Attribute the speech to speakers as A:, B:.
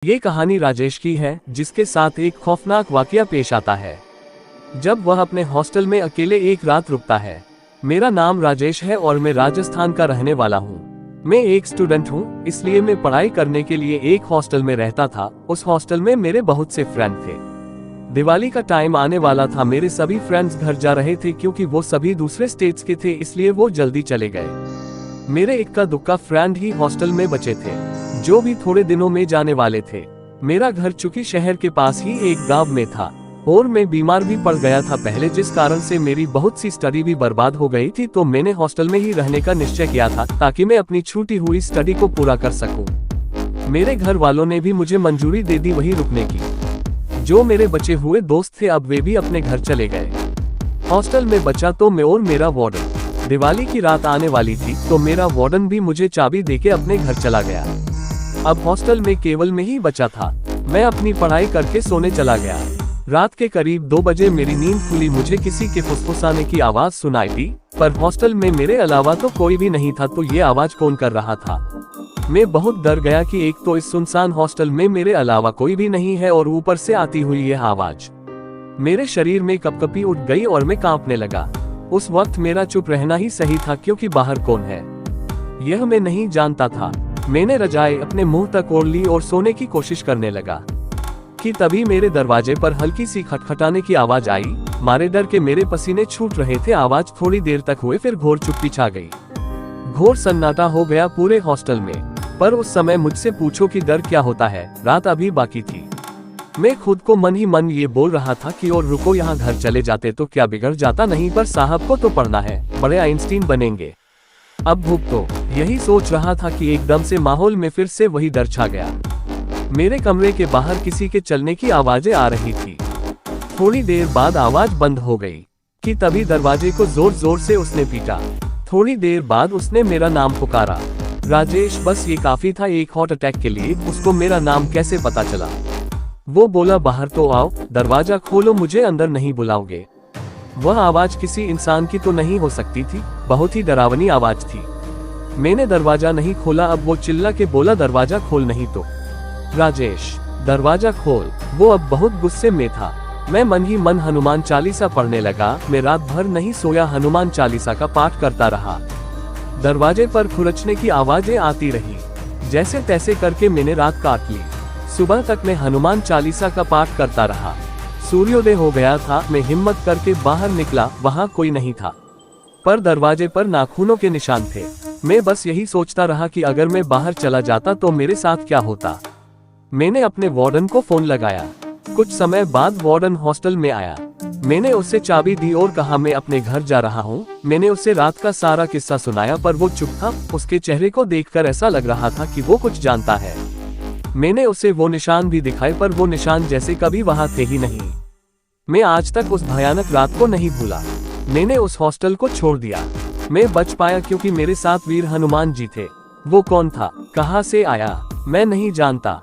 A: ये कहानी राजेश की है, जिसके साथ एक खौफनाक वाकया पेश आता है जब वह अपने हॉस्टल में अकेले एक रात रुकता है। मेरा नाम राजेश है और मैं राजस्थान का रहने वाला हूँ। मैं एक स्टूडेंट हूँ, इसलिए मैं पढ़ाई करने के लिए एक हॉस्टल में रहता था। उस हॉस्टल में मेरे बहुत से फ्रेंड थे। दिवाली का टाइम आने वाला था। मेरे सभी फ्रेंड्स घर जा रहे थे क्योंकि वो सभी दूसरे स्टेट्स के थे, इसलिए वो जल्दी चले गए। मेरे इक्का दुक्का फ्रेंड ही हॉस्टल में बचे थे, जो भी थोड़े दिनों में जाने वाले थे। मेरा घर चूंकि शहर के पास ही एक गांव में था और मैं बीमार भी पड़ गया था पहले, जिस कारण से मेरी बहुत सी स्टडी भी बर्बाद हो गई थी। तो मैंने हॉस्टल में ही रहने का निश्चय किया था ताकि मैं अपनी छूटी हुई स्टडी को पूरा कर सकूं। मेरे घर वालों ने भी मुझे मंजूरी दे दी वहीं रुकने की। जो मेरे बचे हुए दोस्त थे अब वे भी अपने घर चले गए। हॉस्टल में बचा तो मैं और मेरा वार्डन। दिवाली की रात आने वाली थी तो मेरा वार्डन भी मुझे चाबी देके अपने घर चला गया। अब हॉस्टल में केवल मैं ही बचा था। मैं अपनी पढ़ाई करके सोने चला गया। रात के करीब 2 बजे मेरी नींद खुली। मुझे किसी के फुसफुसाने की आवाज सुनाई दी, पर हॉस्टल में मेरे अलावा तो कोई भी नहीं था। तो ये आवाज कौन कर रहा था? मैं बहुत डर गया कि एक तो इस सुनसान हॉस्टल में मेरे अलावा कोई भी नहीं है और ऊपर से आती हुई यह आवाज। मेरे शरीर में कपकपी उठ गई और मैं कांपने लगा। उस वक्त मेरा चुप रहना ही सही था, क्योंकि बाहर कौन है यह मैं नहीं जानता था। मैंने रजाई अपने मुंह तक ओढ़ ली और सोने की कोशिश करने लगा कि तभी मेरे दरवाजे पर हल्की सी खटखटाने की आवाज आई। मारे डर के मेरे पसीने छूट रहे थे। आवाज थोड़ी देर तक हुए, फिर घोर चुप्पी छा गई। घोर सन्नाटा हो गया पूरे हॉस्टल में। पर उस समय मुझसे पूछो कि डर क्या होता है, रात अभी बाकी थी। मैं खुद को मन ही मन ये बोल रहा था कि और रुको, यहाँ घर चले जाते तो क्या बिगड़ जाता, नहीं पर साहब को तो पढ़ना है, बड़े आइंस्टीन बनेंगे। अब भूख तो यही सोच रहा था कि एकदम से माहौल में फिर से वही डर छा गया। मेरे कमरे के बाहर किसी के चलने की आवाजें आ रही थी। थोड़ी देर बाद आवाज बंद हो गई कि तभी दरवाजे को जोर जोर से उसने पीटा। थोड़ी देर बाद उसने मेरा नाम पुकारा, राजेश। बस ये काफी था एक हार्ट अटैक के लिए। उसको मेरा नाम कैसे पता चला? वो बोला, बाहर तो आओ, दरवाजा खोलो, मुझे अंदर नहीं बुलाओगे। वह आवाज किसी इंसान की तो नहीं हो सकती थी, बहुत ही डरावनी आवाज थी। मैंने दरवाजा नहीं खोला। अब वो चिल्ला के बोला, दरवाजा खोल, नहीं तो। राजेश, दरवाजा खोल। वो अब बहुत गुस्से में था। मैं मन ही मन हनुमान चालीसा पढ़ने लगा। मैं रात भर नहीं सोया, हनुमान चालीसा का पाठ करता रहा। दरवाजे पर खुरचने की आवाजें आती रही। जैसे तैसे करके मैंने रात काट ली। सुबह तक मैं हनुमान चालीसा का पाठ करता रहा। सूर्योदय हो गया था। मैं हिम्मत करके बाहर निकला, वहां कोई नहीं था, पर दरवाजे पर नाखूनों के निशान थे। मैं बस यही सोचता रहा कि अगर मैं बाहर चला जाता तो मेरे साथ क्या होता। मैंने अपने वार्डन को फोन लगाया। कुछ समय बाद वार्डन हॉस्टल में आया। मैंने उससे चाबी दी और कहा मैं अपने घर जा रहा हूँ। मैंने उसे रात का सारा किस्सा सुनाया, पर वो चुप था। उसके चेहरे को देखकर ऐसा लग रहा था कि वो कुछ जानता है। मैंने उसे वो निशान भी दिखाए, पर वो निशान जैसे कभी वहां थे ही नहीं। मैं आज तक उस भयानक रात को नहीं भूला। मैंने उस हॉस्टल को छोड़ दिया। मैं बच पाया क्योंकि मेरे साथ वीर हनुमान जी थे। वो कौन था, कहां से आया, मैं नहीं जानता।